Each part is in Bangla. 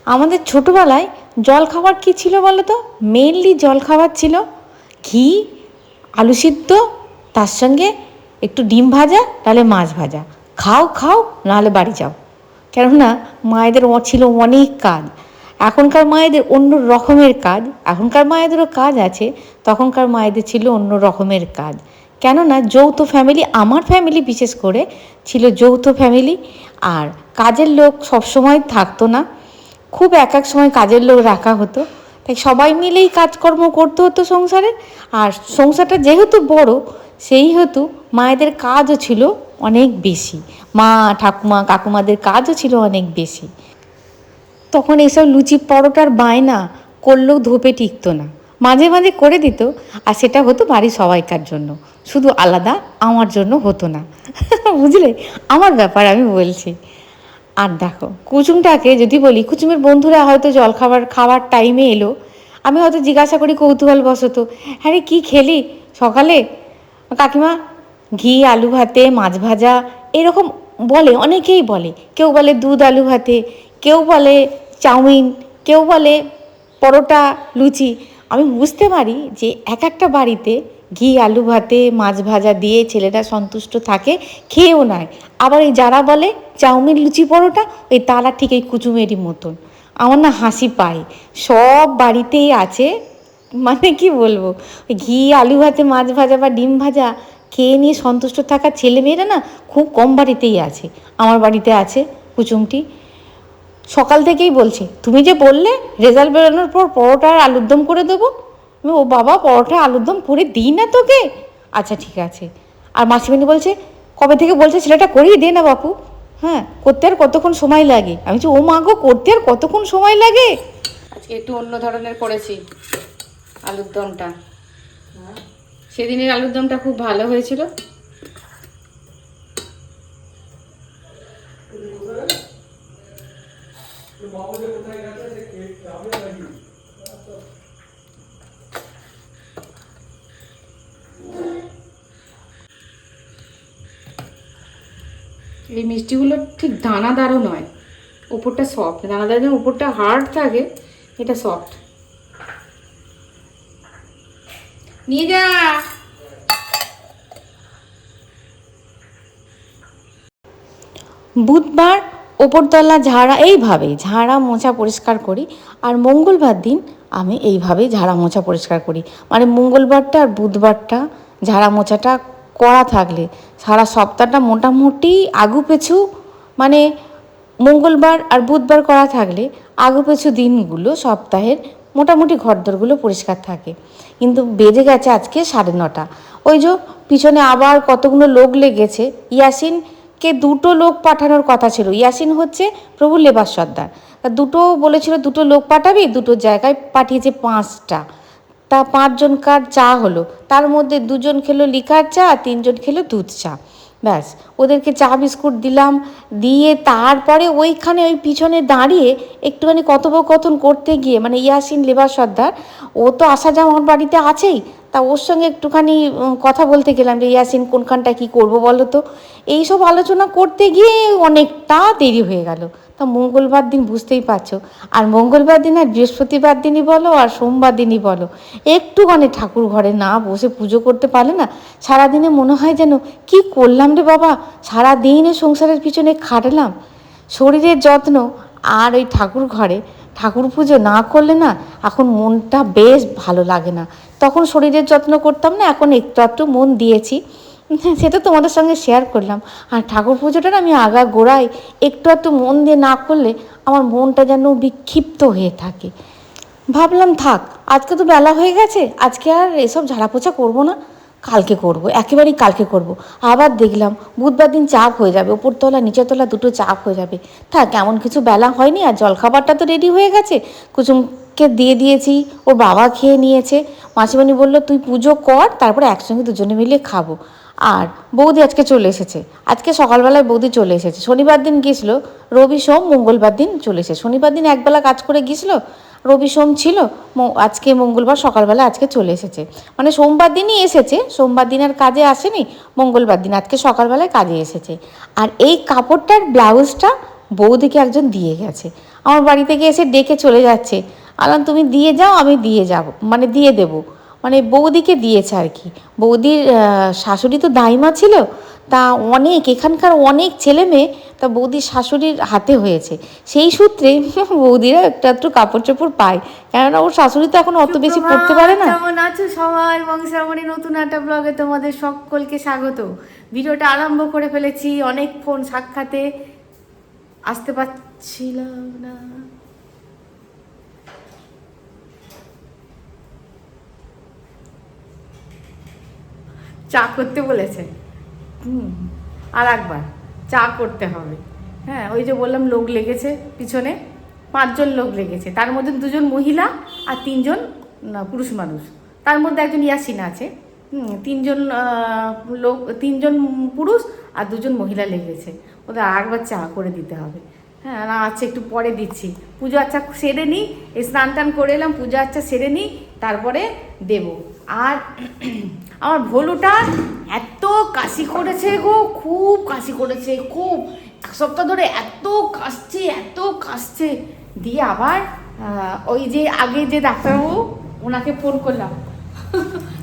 আমাদের ছোটোবেলায় জলখাবার কী ছিল বলো তো? মেনলি জলখাবার ছিল ঘি, আলু সিদ্ধ, তার সঙ্গে একটু ডিম ভাজা, তাহলে মাছ ভাজা। খাও খাও, নাহলে বাড়ি যাও। কেননা মায়েদের ছিল অনেক কাজ। এখনকার মায়েদের অন্য রকমের কাজ। এখনকার মায়েদেরও কাজ আছে, তখনকার মায়েদের ছিল অন্য রকমের কাজ। কেননা যৌথ ফ্যামিলি, আমার ফ্যামিলি বিশেষ করে ছিল যৌথ ফ্যামিলি। আর কাজের লোক সবসময় থাকতো না, খুব এক এক সময় কাজের লোক রাখা হতো। তাই সবাই মিলেই কাজকর্ম করতে হতো সংসারের। আর সংসারটা যেহেতু বড়, সেই হেতু মায়েদের কাজও ছিল অনেক বেশি। মা, ঠাকুমা, কাকুমাদের কাজও ছিল অনেক বেশি। তখন এসব লুচি পরোটার বায়না করলেও ধোপে টিকতো না। মাঝে মাঝে করে দিত, আর সেটা হতো বাড়ির সবাইকার জন্য, শুধু আলাদা আমার জন্য হতো না। বুঝলে, আমার ব্যাপার আমি বলছি। আর দেখো, কুচুমটাকে যদি বলি, কুচুমের বন্ধুরা হয়তো জলখাবার খাওয়ার টাইমে এলো, আমি হয়তো জিজ্ঞাসা করি কৌতূহলবশত, হ্যাঁ রে কী খেলি সকালে? কাকিমা ঘি আলু ভাতে মাছ ভাজা, এরকম বলে, অনেকেই বলে। কেউ বলে দুধ আলু ভাতে, কেউ বলে চাউমিন, কেউ বলে পরোটা, লুচি। আমি বুঝতে পারি যে এক একটা বাড়িতে ঘি আলু ভাতে মাছ ভাজা দিয়ে ছেলেটা সন্তুষ্ট থাকে, খেয়েও নেয়। আবার এই যারা বলে চাউমিন লুচি পরোটা, ওই তারা ঠিক এই কুচুমেরই মতন। আমার না হাসি পায়। সব বাড়িতেই আছে, মানে কি বলবো, ঘি আলু ভাতে মাছ ভাজা বা ডিম ভাজা খেয়ে নিয়ে সন্তুষ্ট থাকা ছেলেমেয়েরা না খুব কম বাড়িতেই আছে। আমার বাড়িতে আছে কুচুমটি। সকাল থেকেই বলছে, তুমি যে বললে রেজাল্ট বেরোনোর পর পরোটা আর আলুর দম করে দেবো। ও বাবা, পরোটা আলুর দম করে দিই না তোকে? আচ্ছা ঠিক আছে। আর মাসিমণি বলছে, কবে থেকে বলছে ছেলেটা করিয়ে দে না বাপু। হ্যাঁ, করতে আর কতক্ষণ সময় লাগে? আমি বলছি, ও মা গো, করতে আর কতক্ষণ সময় লাগে? আজকে একটু অন্য ধরনের করেছি আলুর দমটা। সেদিনের আলুর দমটা খুব ভালো হয়েছিল। এই মিষ্টিগুলো ঠিক দানাদারও নয়, উপরটা সফট। দানাদার যেন উপরটা হার্ড থাকে, এটা সফট। নিয়ে যা। বুধবার ওপরতলা ঝাড়া, এইভাবেই ঝাড়া মোছা পরিষ্কার করি। আর মঙ্গলবার দিন আমি এইভাবেই ঝাড়া মোছা পরিষ্কার করি। মানে মঙ্গলবারটা আর বুধবারটা ঝাড়া মোছাটা করা থাকলে সারা সপ্তাহটা মোটামুটি আগু পিছু, মানে মঙ্গলবার আর বুধবার করা থাকলে আগু পিছু দিনগুলো সপ্তাহের মোটামুটি ঘরদোরগুলো পরিষ্কার থাকে। কিন্তু বেজে গেছে আজকে 9:30। ওই যে পিছনে আবার কতগুলো লোক লেগেছে। ইয়াসিনকে দুটো লোক পাঠানোর কথা ছিল। ইয়াসিন হচ্ছে প্রভু লেবার সর্দার, তা দুটো বলেছিল, দুটো লোক পাঠাবি, দুটো জায়গায় পাঠিয়েছে 5টা। তা 5জনকার চা হলো, তার মধ্যে 2জন খেলো লিকার চা আর 3জন খেলো দুধ চা। ব্যাস, ওদেরকে চা বিস্কুট দিলাম, দিয়ে তারপরে ওইখানে ওই পিছনে দাঁড়িয়ে একটুখানি কথোপকথন করতে গিয়ে, মানে ইয়াসিন লেবার সর্দার, ও তো আসা যাওয়া আমার বাড়িতে আছেই, তা ওর সঙ্গে একটুখানি কথা বলতে গেলাম যে ইয়াসিন কোনখানটা কী করবো বলো তো। এইসব আলোচনা করতে গিয়ে অনেকটা দেরি হয়ে গেল। তা মঙ্গলবার দিন বুঝতেই পারছো, আর মঙ্গলবার দিন আর বৃহস্পতিবার দিনই বলো আর সোমবার দিনই বলো, একটুখানি ঠাকুর ঘরে না বসে পুজো করতে পারলে না সারাদিনে মনে হয় যেন কি করলাম রে বাবা, সারাদিনে সংসারের পিছনে খাটলাম। শরীরের যত্ন আর ওই ঠাকুর ঘরে ঠাকুর পুজো না করলে না এখন মনটা বেশ ভালো লাগে না। তখন শরীরের যত্ন করতাম না, এখন একটু একটু মন দিয়েছি, সেটা তোমাদের সঙ্গে শেয়ার করলাম। আর ঠাকুর পুজোটা আমি আগাগোড়ায় একটু একটু মন দিয়ে না করলে আমার মনটা যেন বিক্ষিপ্ত হয়ে থাকে। ভাবলাম থাক, আজকে তো বেলা হয়ে গেছে, আজকে আর এসব ঝাড়া পোছা করবো না, কালকে করব, একেবারেই কালকে করব। আবার দেখলাম বুধবার দিন চাপ হয়ে যাবে, ওপরতলা নিচেরতলা দুটো চাপ হয়ে যাবে। থাক, এমন কিছু বেলা হয়নি, আর জলখাবারটা তো রেডি হয়ে গেছে, কুসুমকে দিয়ে দিয়েছি, ওর বাবা খেয়ে নিয়েছে। মাসিমণি বলল তুই পুজো কর, তারপরে একসঙ্গে দুজনে মিলে খাবো। আর বৌদি আজকে চলে এসেছে, আজকে সকালবেলায় বৌদি চলে এসেছে। শনিবার দিন গিয়েছিলো, রবি সোম মঙ্গলবার দিন চলে এসেছে। শনিবার দিন একবেলা কাজ করে গিয়েছিলো, রবি সোম ছিল, আজকে মঙ্গলবার সকালবেলা আজকে চলে এসেছে। মানে সোমবার দিনই এসেছে, সোমবার দিন আর কাজে আসেনি, মঙ্গলবার দিন আজকে সকালবেলায় কাজে এসেছে। আর এই কাপড়টার ব্লাউজটা বৌদিকে একজন দিয়ে গেছে, আমার বাড়ি থেকে এসে ডেকে চলে যাচ্ছে। আলাম তুমি দিয়ে যাও, আমি দিয়ে যাব, মানে দিয়ে দেবো, মানে বৌদিকে দিয়েছে আর কি। বৌদির শাশুড়ি তো দাইমা ছিল, তা অনেক এখানকার অনেক ছেলে মেয়ে তা বৌদির শাশুড়ির হাতে হয়েছে, সেই সূত্রে বৌদিরা একটু একটু কাপড় চোপড় পায়, কেননা ওর শাশুড়ি তো এখন অত বেশি পড়তে পারে না। কেমন আছো সবাই? বংশাবলী নতুন একটা ব্লগে তোমাদের সকলকে স্বাগত। ভিডিওটা আরম্ভ করে ফেলেছি, অনেকক্ষণ সাক্ষাতে আসতে পারছিলাম না। চা করতে বলেছে, আর একবার চা করতে হবে। হ্যাঁ, ওই যে বললাম লোক লেগেছে পিছনে, 5 জন লোক লেগেছে, তার মধ্যে 2 জন মহিলা আর 3 জন পুরুষ মানুষ, তার মধ্যে একজন ইয়াসিন আছে। 3 জন লোক, 3 জন পুরুষ আর 2 জন মহিলা লেগেছে, ওদের আরেকবার চা করে দিতে হবে। হ্যাঁ না, আচ্ছা একটু পরে দিচ্ছি, পুজো আচ্ছা সেরে নিই, স্নান টান করে এলাম, পূজা আচ্ছা সেরে নিই, তারপরে দেব। আর আমার ভোলুটা এত কাশি করেছে গো, খুব কাশি করেছে, খুব, এক সপ্তাহ ধরে এত কাশছে। দিয়ে আবার ওই যে আগে যে ডাক্তারবাবু, ওনাকে ফোন করলাম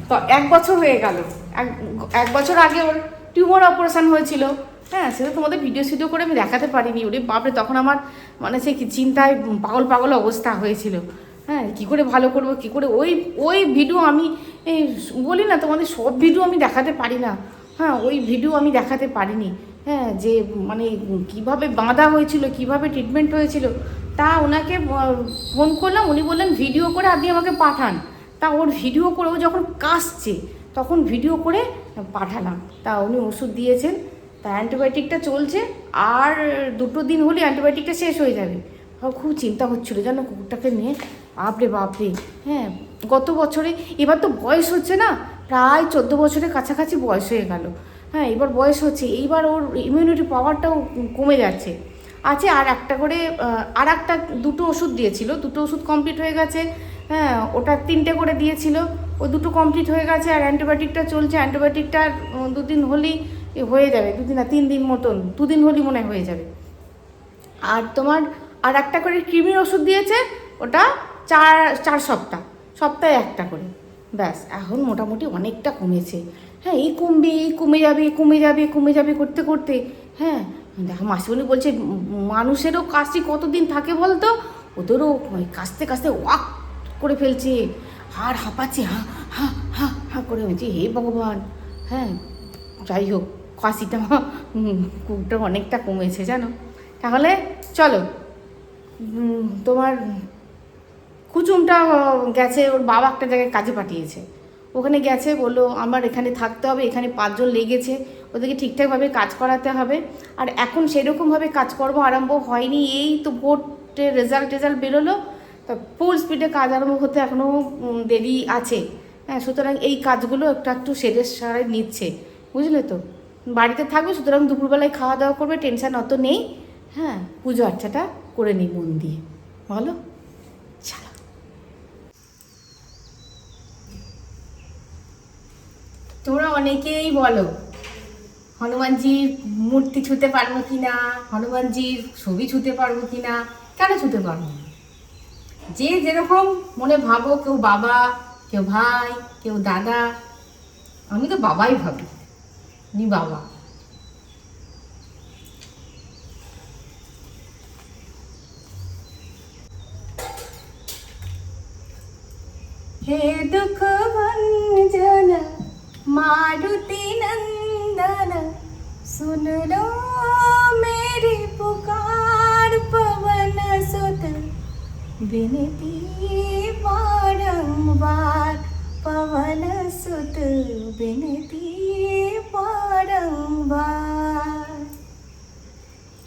তো 1 বছর হয়ে গেল, 1 বছর আগে ওর টিউমার অপারেশন হয়েছিল। হ্যাঁ, সেটা তোমাদের ভিডিও করে আমি দেখাতে পারিনি, ওরে বাপরে, তখন আমার মানে সে চিন্তায় পাগল অবস্থা হয়েছিল। হ্যাঁ, কী করে ভালো করবো, কী করে ওই ভিডিও আমি বলি না তোমাদের, সব ভিডিও আমি দেখাতে পারি না। হ্যাঁ, ওই ভিডিও আমি দেখাতে পারিনি। হ্যাঁ, যে মানে কিভাবে বাঁধা হয়েছিল, কিভাবে ট্রিটমেন্ট হয়েছিল, তা ওনাকে ফোন করলাম, উনি বললেন ভিডিও করে আপনি আমাকে পাঠান। তা ওর ভিডিও করে, ও যখন কাশছে তখন ভিডিও করে পাঠালাম, তা উনি ওষুধ দিয়েছেন, তা অ্যান্টিবায়োটিকটা চলছে, আর 2 দিন হলে অ্যান্টিবায়োটিকটা শেষ হয়ে যাবে। খুব চিন্তা হচ্ছিলো জানো কুকুরটাকে নিয়ে, বাপরে। হ্যাঁ, গত বছরে, এবার তো বয়স হচ্ছে না, প্রায় 14 বছরের কাছাকাছি বয়স হয়ে গেল। হ্যাঁ, এবার বয়স হচ্ছে, এইবার ওর ইমিউনিটি পাওয়ারটাও কমে যাচ্ছে। আছে আর একটা করে, আর একটা 2টো ওষুধ দিয়েছিল, 2টো ওষুধ কমপ্লিট হয়ে গেছে। হ্যাঁ, ওটা 3টে করে দিয়েছিল, ওই 2টো কমপ্লিট হয়ে গেছে, আর অ্যান্টিবায়োটিকটা চলছে। অ্যান্টিবায়োটিকটা 2 দিন হলেই হয়ে যাবে, 2 দিন না 3 দিন মতন, 2 দিন হলেই মনে হয়ে যাবে। আর তোমার আর একটা করে কৃমির ওষুধ দিয়েছে, ওটা 4 সপ্তাহ, সপ্তাহে একটা করে, ব্যাস। এখন মোটামুটি অনেকটা কমেছে। হ্যাঁ, এই কমবে, এই কমে যাবে করতে করতে, হ্যাঁ দেখো মাসিমণি বলছে মানুষেরও কাশি কতদিন থাকে বলতো, ওদেরও কাশতে ওয়াক করে ফেলছে, আর হাঁপাচ্ছে, হা করে হয়েছে, হে ভগবান। হ্যাঁ, যাই হোক, কাশিটা কুকুরটা অনেকটা কমেছে জানো। তাহলে চলো, তোমার কুচুমটা গেছে, ওর বাবা একটা জায়গায় কাজে পাঠিয়েছে, ওখানে গেছে, বললো আমার এখানে থাকতে হবে, এখানে 5 জন লেগেছে, ওদেরকে ঠিকঠাকভাবে কাজ করাতে হবে। আর এখন সেরকমভাবে কাজকর্ম আরম্ভ হয়নি, এই তো ভোটের রেজাল্ট বেরোলো, তা ফুল স্পিডে কাজ আরম্ভ হতে এখনও দেরি আছে। হ্যাঁ, সুতরাং এই কাজগুলো একটু সারে নিচ্ছে, বুঝলে তো। বাড়িতে থাকবে, সুতরাং দুপুরবেলায় খাওয়া দাওয়া করবে, টেনশান অত নেই। হ্যাঁ, পুজো আর্চাটা করে নিই মন দিয়ে, বলো। চলো, তোমরা অনেকেই বলো হনুমানজির মূর্তি ছুঁতে পারবো কি না, হনুমানজির ছবি ছুঁতে পারবো কি না। কেন ছুঁতে পারবো না? যে যেরকম মনে ভাবো, কেউ বাবা, কেউ ভাই, কেউ দাদা, আমি তো বাবাই ভাবি, উনি বাবা। হে দুঃখ ভঞ্জন मारुति नंदन, सुन लो मेरी पुकार, पवन सुत विनती बारंबार, पवन सुत विनती बारंबार।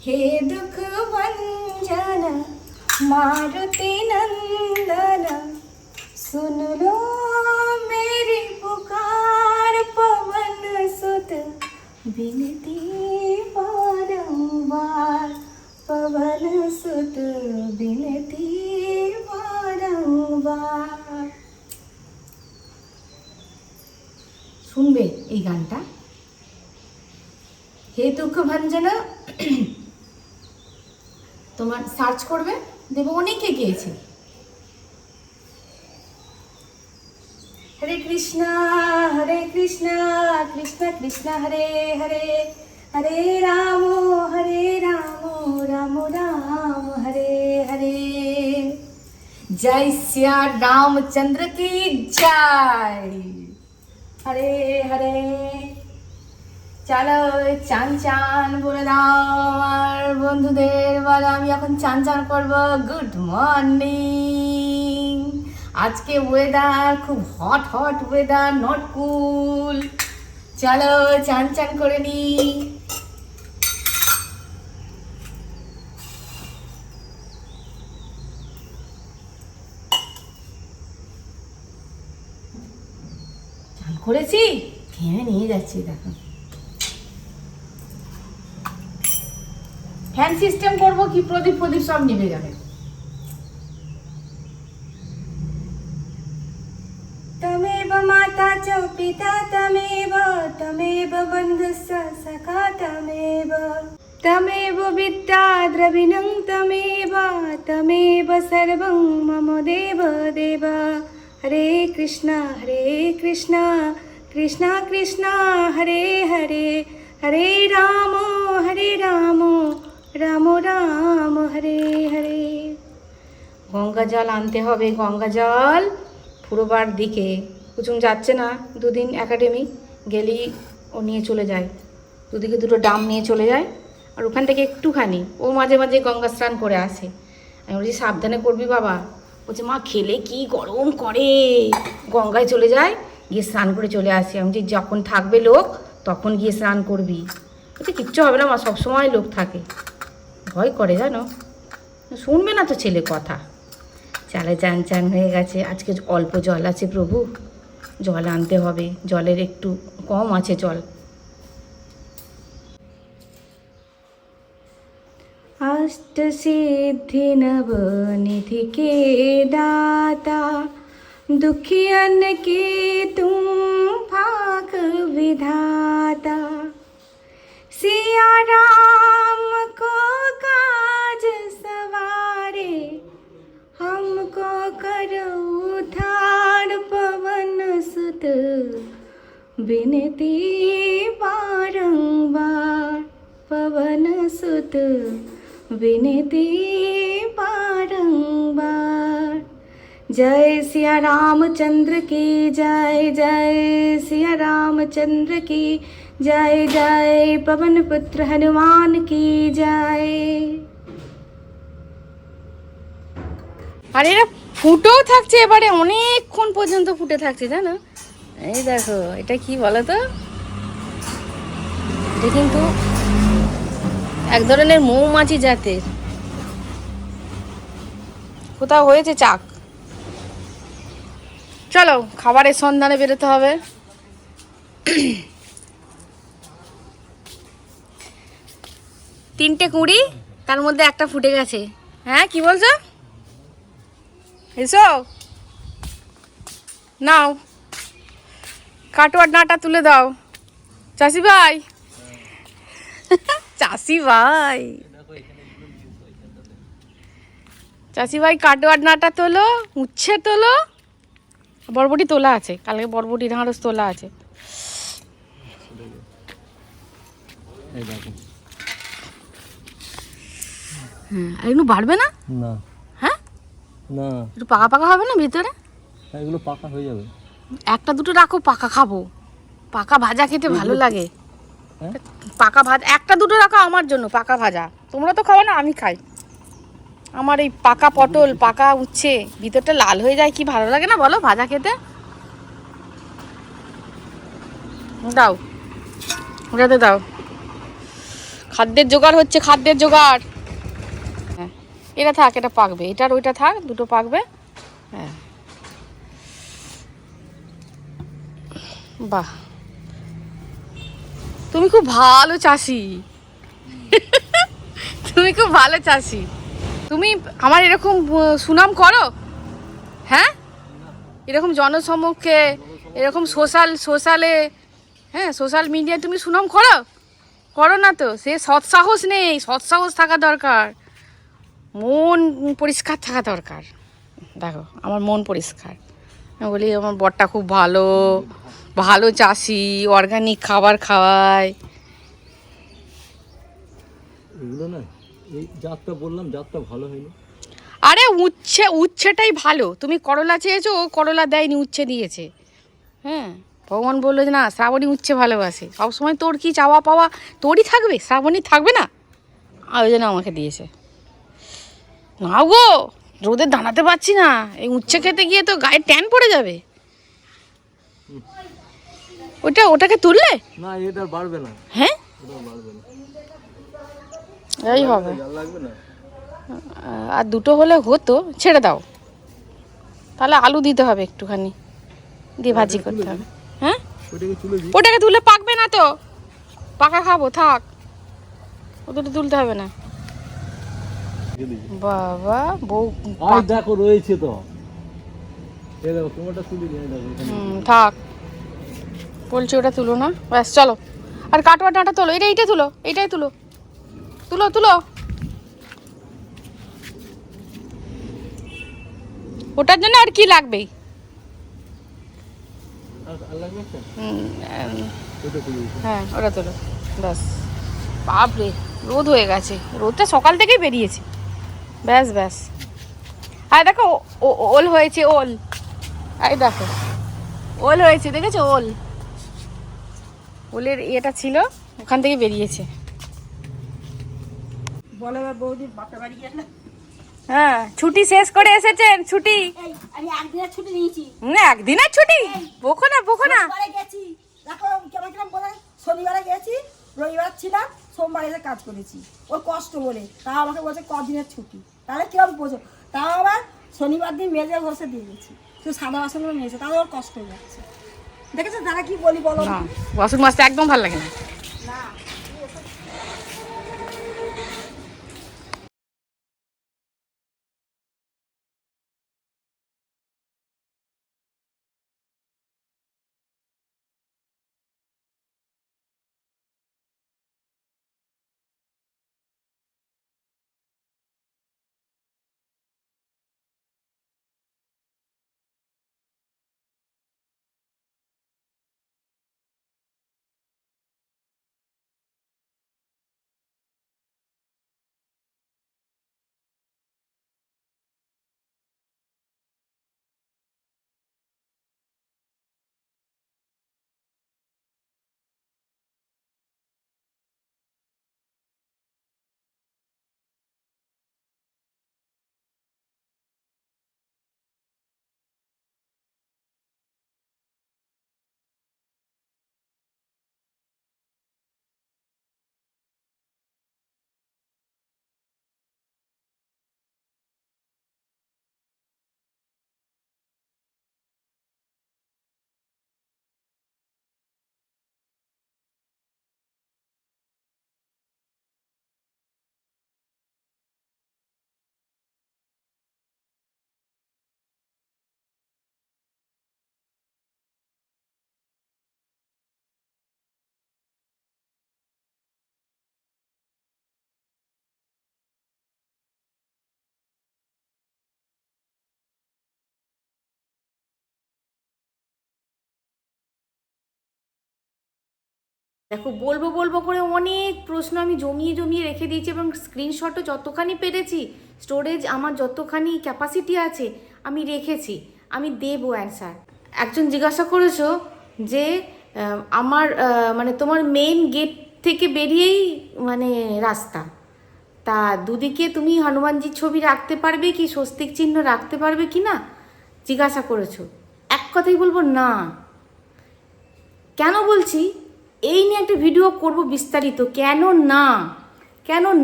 हे दुख भंजन मारुति नंदन, सुन लो मेरी पुकार, पवन सुत विनती बारंबार, पवन सुत विनती बारंबार। শুনবে এই গানটা, হে দুঃখ ভঞ্জনা তোমার সার্চ করবে, দেখবে অনেকে গিয়েছে। হরে কৃষ্ণ কৃষ্ণ কৃষ্ণ হরে হরে, হরে রাম রাম রাম হরে হরে। জয় শ্রী রামচন্দ্র কি জয়। হরে হরে। চলো চান চান বলে দাও আমার বন্ধুদের, বলো আমি এখন চান চান করবো। Good morning. আজকে ওয়েদার খুব হট হট ওয়েদার, নট কুল। চলো চান চান করে নি। চান করেছি, ঘেমে নিয়ে যাচ্ছি দেখো। ফ্যান সিস্টেম করবো কি প্রদীপ প্রদীপ সব নিভে যাবে। তমেব মাতা চ পিতা তমেব, তমেব বন্ধু সখা তমেব, তমেব বিদ্যা দ্রবিণং তমেব, তমেব সর্বং মম দেব দেব। হরে কৃষ্ণ কৃষ্ণ কৃষ্ণ হরে হরে, হরে রাম রাম রাম হরে হরে। গঙ্গা জল আনতে হবে, গঙ্গা জল পুরোবার দিকে। কুচুম যাচ্ছে না, দুদিন একাডেমি গেলেই ও নিয়ে চলে যায়, দুদিকে দুটো ডাম নিয়ে চলে যায়। আর ওখান থেকে একটুখানি ও মাঝে মাঝে গঙ্গা স্নান করে আসে। আমি বলছি সাবধানে করবি বাবা। বলছে মা খেলে কি গরম করে, গঙ্গায় চলে যায়, গিয়ে স্নান করে চলে আসে। আমি বলছি যখন থাকবে লোক তখন গিয়ে স্নান করবি। বলছে কিচ্ছু হবে না মা, সবসময় লোক থাকে। ভয় করে জানো, শুনবে না তো ছেলে কথা। চালে চান চান হয়ে গেছে। আজকে অল্প জল আছে প্রভু, জল আনতে হবে, জলের একটু কম আছে জল। अष्ट सिद्धि नव निधि के दाता, दुखियन के तुम भाग विधाता। सिया राम को काज सवारे, हमको करो उद्धार पवन सुत, विनती बारंबार पवन सुत, विनती बारंबार। जय सिया रामचंद्र की जय, जय सिया रामचंद्र की जय, जय पवन पुत्र हनुमान की जय। আর এরা ফুটেও থাকছে, এবারে অনেকক্ষণ পর্যন্ত ফুটে থাকছে জানো। এই দেখো এটা কি বলো তো, এটা কিন্তু এক ধরনের মৌমাছি জাতের। কোথাও হয়েছে চাক। চলো খাবারের সন্ধানে বেরোতে হবে। 3টে কুঁড়ি, তার মধ্যে একটা ফুটে গেছে। হ্যাঁ কি বলছো? এসো নাও, কাটোয়ার ডাঁটা তুলে দাও চাষি ভাই। চাষি ভাই, চাষি ভাই কাটোয়ার ডাঁটা তোলো, উচ্ছে তোলো, বরবটি তোলা আছে, কালকে বরবটি ঢাঁড়স তোলা আছে। হ্যাঁ এগুলো বাড়বে না? না। হ্যাঁ না, একটু পাকা পাকা হবে না ভিতরে? এগুলো পাকা হয়ে যাবে। একটা দুটো রাখো, পাকা খাবো, পাকা ভাজা খেতে ভালো লাগে। হ্যাঁ? পাকা ভাজা একটা দুটো রাখো আমার জন্য, পাকা ভাজা। তোমরা তো খাও না, আমি খাই। আমার এই পাকা পটল, পাকা উচ্ছে ভিতরটা লাল হয়ে যায়, কি ভালো লাগে না বলো ভাজা খেতে। দাও ওটাতে দাও। খাদ্যের জোগাড় হচ্ছে, খাদ্যের জোগাড়। হ্যাঁ এটা থাক, এটা পাকবে, এটার ওইটা থাক, দুটো পাকবে। হ্যাঁ বাহ, তুমি খুব ভালো চাষি। তুমি খুব ভালো চাষি। তুমি আমার এরকম সুনাম করো? হ্যাঁ এরকম জনসম্মুখে, এরকম সোশ্যালে, হ্যাঁ সোশ্যাল মিডিয়ায় তুমি সুনাম করো? করো না তো, সে সৎসাহস নেই, সৎসাহস থাকা দরকার। মন পরিষ্কার থাকা দরকার। দেখো আমার মন পরিষ্কার, আমি বলি আমার বরটা খুব ভালো, ভালো চাষি, অর্গানিক খাবার খাওয়ায়। এগুলো না, এই জাতটা বললাম, জাতটা ভালো হয়নি। আরে উচ্ছেটাই ভালো। তুমি করলা চেয়েছো, ও করলা দেয়নি, উচ্ছে দিয়েছে। হ্যাঁ, ভগবান বললো যে না শ্রাবণী উচ্ছে ভালোবাসে, সবসময় তোর কি চাওয়া পাওয়া তোরই থাকবে, শ্রাবণী থাকবে না, আর ওই জন্য আমাকে দিয়েছে। না গো, রোদে দাঁড়াতে পারছি না, এই উচ্ছে খেতে গিয়ে তো গায়ে ট্যান পড়ে যাবে। ওটাকে তুললে না, এটা বাড়বে না। হ্যাঁ, এটা বাড়বে না, এই হবে। জাল লাগবে না। আর দুটো হলে হতো, ছেড়ে দাও। তাহলে আলু দিতে হবে একটুখানি, দিয়ে ভাজি করতে হবে। হ্যাঁ, ওটাকে তুলে দিই। ওটাকে তুলে পাকবে না তো, পাকা খাবো, থাক, ওটা তুলতে হবে না। বাবা বউ আর দেখো রয়েছে তো, এই দেখো তোমারটা তুলে দিই, দেখো এখানে। থাক, বলছি ওটা তুলো না, ব্যাস চলো। আর কাটোয়া ডাঁটা তোলো, এইটাই তুলো, এইটাই তুলো, তুলো তুলো। ওটার জন্য আর কি লাগবে? আর লাগবে একটা? ওটা তুলে দিই। হ্যাঁ ওটা তোলো, ব্যাস। বাপরে, রোদ হয়ে গেছে, রোদটা সকাল থেকেই বেরিয়েছে। ব্যাস ব্যাস। আর দেখো ওল হয়েছে, ওল, এই দেখো ওল হয়েছে, দেখেছো? ওলের ইয়েটা ছিল, ওখান থেকে বেরিয়েছে। বলে বৌদি বাপের বাড়ি গেলে হ্যাঁ, ছুটি শেষ করে এসেছেন, ছুটি। আমি একদিনের ছুটি নিয়েছি। একদিনের ছুটি? বকো না বকো না। শনিবারে গেছি, দেখো কেমন কেমন বলে, শনিবারে গেছি, রবিবার ছিলাম, সোমবার এসে কাজ করেছি। ওর কষ্ট বলে তাও আমাকে বলছে কদিনের ছুটি, তাহলে কিরম বোঝো। তাও আবার শনিবার দিন মেজে ঘষে দিয়ে গেছি, শুধু সাদা বাসনগুলো নিয়েছে, তাহলে ওর কষ্ট হয়ে যাচ্ছে। দেখেছো তারা কি বলি বলো? না, বাসন মাজতে একদম ভালো লাগে না। না দেখো, বলবো বলবো করে অনেক প্রশ্ন আমি জমিয়ে জমিয়ে রেখে দিয়েছি, এবং স্ক্রিনশটও যতখানি পেরেছি, স্টোরেজ আমার যতখানি ক্যাপাসিটি আছে আমি রেখেছি, আমি দেবো অ্যান্সার। একজন জিজ্ঞাসা করেছো যে আমার মানে তোমার মেন গেট থেকে বেরিয়েই মানে রাস্তা, তা দুদিকে তুমি হনুমানজির ছবি রাখতে পারবে কি, স্বস্তিক চিহ্ন রাখতে পারবে কি না জিজ্ঞাসা করেছো। এক কথাই বলবো না। কেন বলছি, এই নিয়ে একটা ভিডিও করব বিস্তারিত, কেন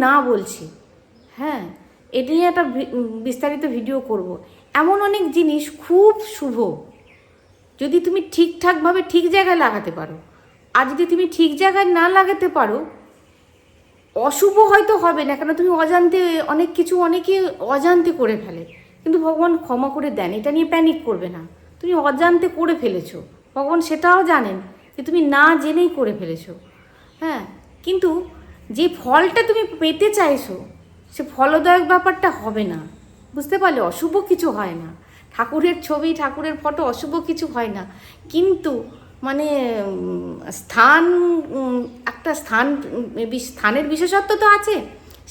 না বলছি। হ্যাঁ, এটা নিয়ে একটা বিস্তারিত ভিডিও করব। এমন অনেক জিনিস খুব শুভ, যদি তুমি ঠিকঠাকভাবে ঠিক জায়গায় লাগাতে পারো, আর যদি তুমি ঠিক জায়গায় না লাগাতে পারো, অশুভ হয়তো হবে না, কেন তুমি অজান্তে অনেক কিছু অনেকে অজান্তে করে ফেলে, কিন্তু ভগবান ক্ষমা করে দেন, এটা নিয়ে প্যানিক করবে না। তুমি অজান্তে করে ফেলেছো, ভগবান সেটাও জানেন যে তুমি না জেনেই করে ফেলেছো। হ্যাঁ, কিন্তু যে ফলটা তুমি পেতে চাইছো সে ফলদায়ক ব্যাপারটা হবে না, বুঝতে পারলে? অশুভ কিছু হয় না, ঠাকুরের ছবি ঠাকুরের ফটো অশুভ কিছু হয় না, কিন্তু মানে স্থান, একটা স্থানের বিশেষত্ব তো আছে,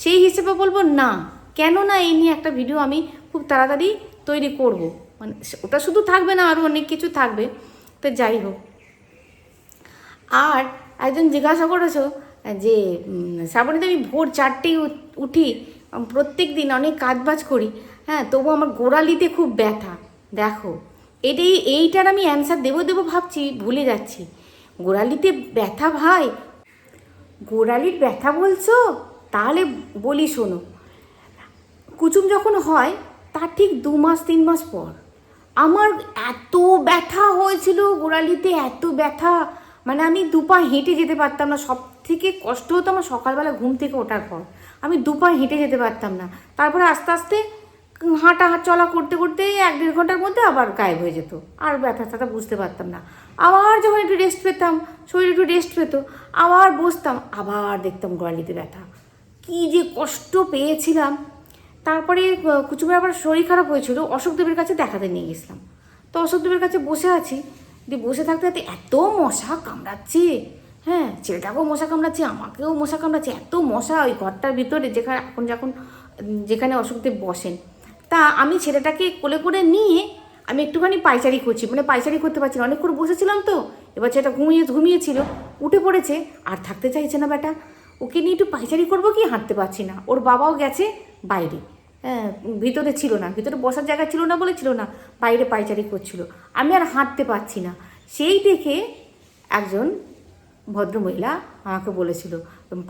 সেই হিসেবে বলবো না, কেন না, এই নিয়ে একটা ভিডিও আমি খুব তাড়াতাড়ি তৈরি করব। মানে ওটা শুধু থাকবে না, আরও অনেক কিছু থাকবে। তো যাই হোক, আর একজন জিজ্ঞাসা করেছো যে শ্রাবণীতে আমি ভোর 4টেই উঠি, প্রত্যেক দিন অনেক কাজবাজ করি, হ্যাঁ, তবু আমার গোড়ালিতে খুব ব্যথা। দেখো, এইটার আমি অ্যান্সার দেবো ভাবছি, ভুলে যাচ্ছি। গোড়ালিতে ব্যথা ভাই, গোড়ালির ব্যথা বলছো? তাহলে বলি শোনো, কুচুম যখন হয় তার ঠিক 2 মাস 3 মাস পর আমার এত ব্যথা হয়েছিল গোড়ালিতে, এত ব্যথা, মানে আমি 2 পা হেঁটে যেতে পারতাম না। সব থেকে কষ্ট হতো আমার সকালবেলা ঘুম থেকে ওঠার পর, আমি 2 পা হেঁটে যেতে পারতাম না। তারপরে আস্তে আস্তে চলা করতে করতে 1-1.5 ঘন্টার মধ্যে আবার গায়েব হয়ে যেত, আর ব্যথাটা বুঝতে পারতাম না। আবার যখন একটু রেস্ট পেতাম, শরীর একটু রেস্ট পেত, আবার বসতাম, আবার দেখতাম গোড়ালিতে ব্যথা। কী যে কষ্ট পেয়েছিলাম। তারপরে কুচুমের আবার শরীর খারাপ হয়েছিল, অশোকদেবের কাছে দেখাতে নিয়ে গেছিলাম। তো অশোকদেবের কাছে বসে আছি, দিয়ে বসে থাকতে থাকতে এত মশা কামড়াচ্ছে, হ্যাঁ, ছেলেটাকেও মশা কামড়াচ্ছে, আমাকেও মশা কামড়াচ্ছে, এত মশা ওই ঘরটার ভিতরে, যেখানে অশোকদেব বসেন। তা আমি ছেলেটাকে কোলে করে নিয়ে আমি একটুখানি পায়চারি করছি, মানে পায়চারি করতে পারছি না, অনেকক্ষণ বসেছিলাম তো। এবার সেটা ঘুমিয়েছিল, উঠে পড়েছে, আর থাকতে চাইছে না বেটা। ওকে নিয়ে একটু পায়চারি করবো কি, হাঁটতে পারছি না। ওর বাবাও গেছে বাইরে, হ্যাঁ, ভিতরে ছিল না, ভিতরে বসার জায়গা ছিল না বলে ছিল না, বাইরে পায়চারি করছিল। আমি আর হাঁটতে পারছি না। সেই দেখে একজন ভদ্রমহিলা আমাকে বলেছিল,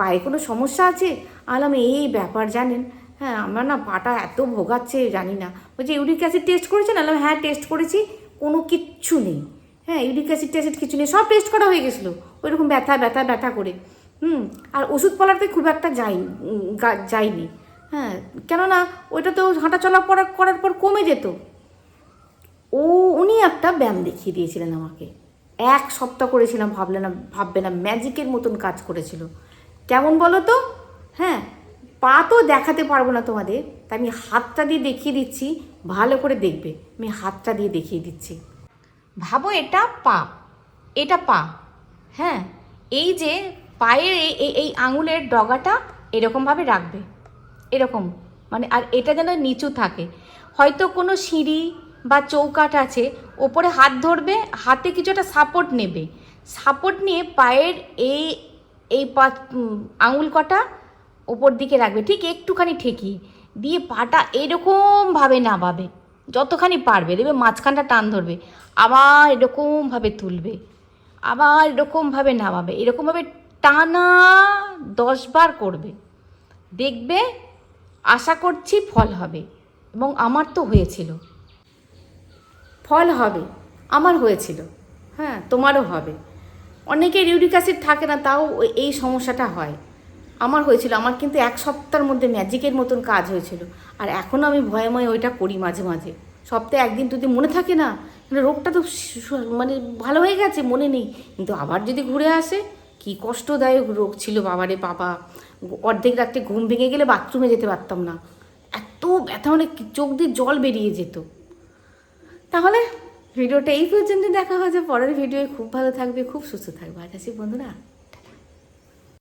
পায়ে কোনো সমস্যা আছে? আলাম এই ব্যাপার জানেন, হ্যাঁ, আমার না পাটা এত ভোগাচ্ছে জানি না। বলছে ইউরিক অ্যাসিড টেস্ট করেছেন? আলাম হ্যাঁ, টেস্ট করেছি, কোনো কিচ্ছু নেই। হ্যাঁ, ইউরিক অ্যাসিড টেস্ট কিছু নেই, সব টেস্ট করা হয়ে গেছিলো, ওইরকম ব্যথা ব্যথা ব্যথা করে। আর ওষুধ পালাতে খুব একটা যায়নি, হ্যাঁ, কেননা ওইটা তো হাঁটা চলা করার পর কমে যেত। উনি একটা ব্যায়াম দেখিয়ে দিয়েছিলেন আমাকে, 1 সপ্তাহ করেছিলাম, ভাববে না ম্যাজিকের মতন কাজ করেছিল। কেমন বলো তো? হ্যাঁ, পা তো দেখাতে পারবো না তোমাদের, তাই আমি হাতটা দিয়ে দেখিয়ে দিচ্ছি, ভালো করে দেখবে। আমি হাতটা দিয়ে দেখিয়ে দিচ্ছি। ভাবো এটা পা, হ্যাঁ, এই যে পায়ের এই আঙুলের ডগাটা এরকমভাবে রাখবে, এরকম, মানে, আর এটা যেন নিচু থাকে। হয়তো কোনো সিঁড়ি বা চৌকাঠ আছে, ওপরে হাত ধরবে, হাতে কিছু একটা সাপোর্ট নেবে, সাপোর্ট নিয়ে পায়ের এই আঙুল কটা ওপর দিকে রাখবে, ঠিক একটুখানি ঠেকিয়ে দিয়ে পাটা এরকমভাবে নামাবে, যতখানি পারবে, দেখবে মাঝখানটা টান ধরবে, আবার এরকমভাবে তুলবে, আবার এরকমভাবে নামাবে, এরকমভাবে টানা 10 বার করবে, দেখবে আশা করছি ফল হবে। এবং আমার তো হয়েছিল, ফল হবে, আমার হয়েছিল, হ্যাঁ, তোমারও হবে। অনেকের ইউরিক অ্যাসিড থাকে না, তাও এই সমস্যাটা হয়। আমার হয়েছিল, আমার কিন্তু 1 সপ্তাহের মধ্যে ম্যাজিকের মতন কাজ হয়েছিল। আর এখনও আমি ভয়ে ওইটা করি মাঝে মাঝে, সপ্তাহে 1 দিন 2 দিন, মনে থাকে না, মানে রোগটা তো মানে ভালো হয়ে গেছে, মনে নেই, কিন্তু আবার যদি ঘুরে আসে, কী কষ্টদায়ক রোগ ছিল বাবারে বাবা। অর্ধেক রাত্রে ঘুম ভেঙে গেলে বাথরুমে যেতে পারতাম না, এত ব্যথা, মানে চোখ দিয়ে জল বেরিয়ে যেত। তাহলে ভিডিওটা এই পর্যন্ত দেখা হয়েছে, পরের ভিডিওয়ে খুব ভালো থাকবে, খুব সুস্থ থাকবে। আজ আসি বন্ধুরা।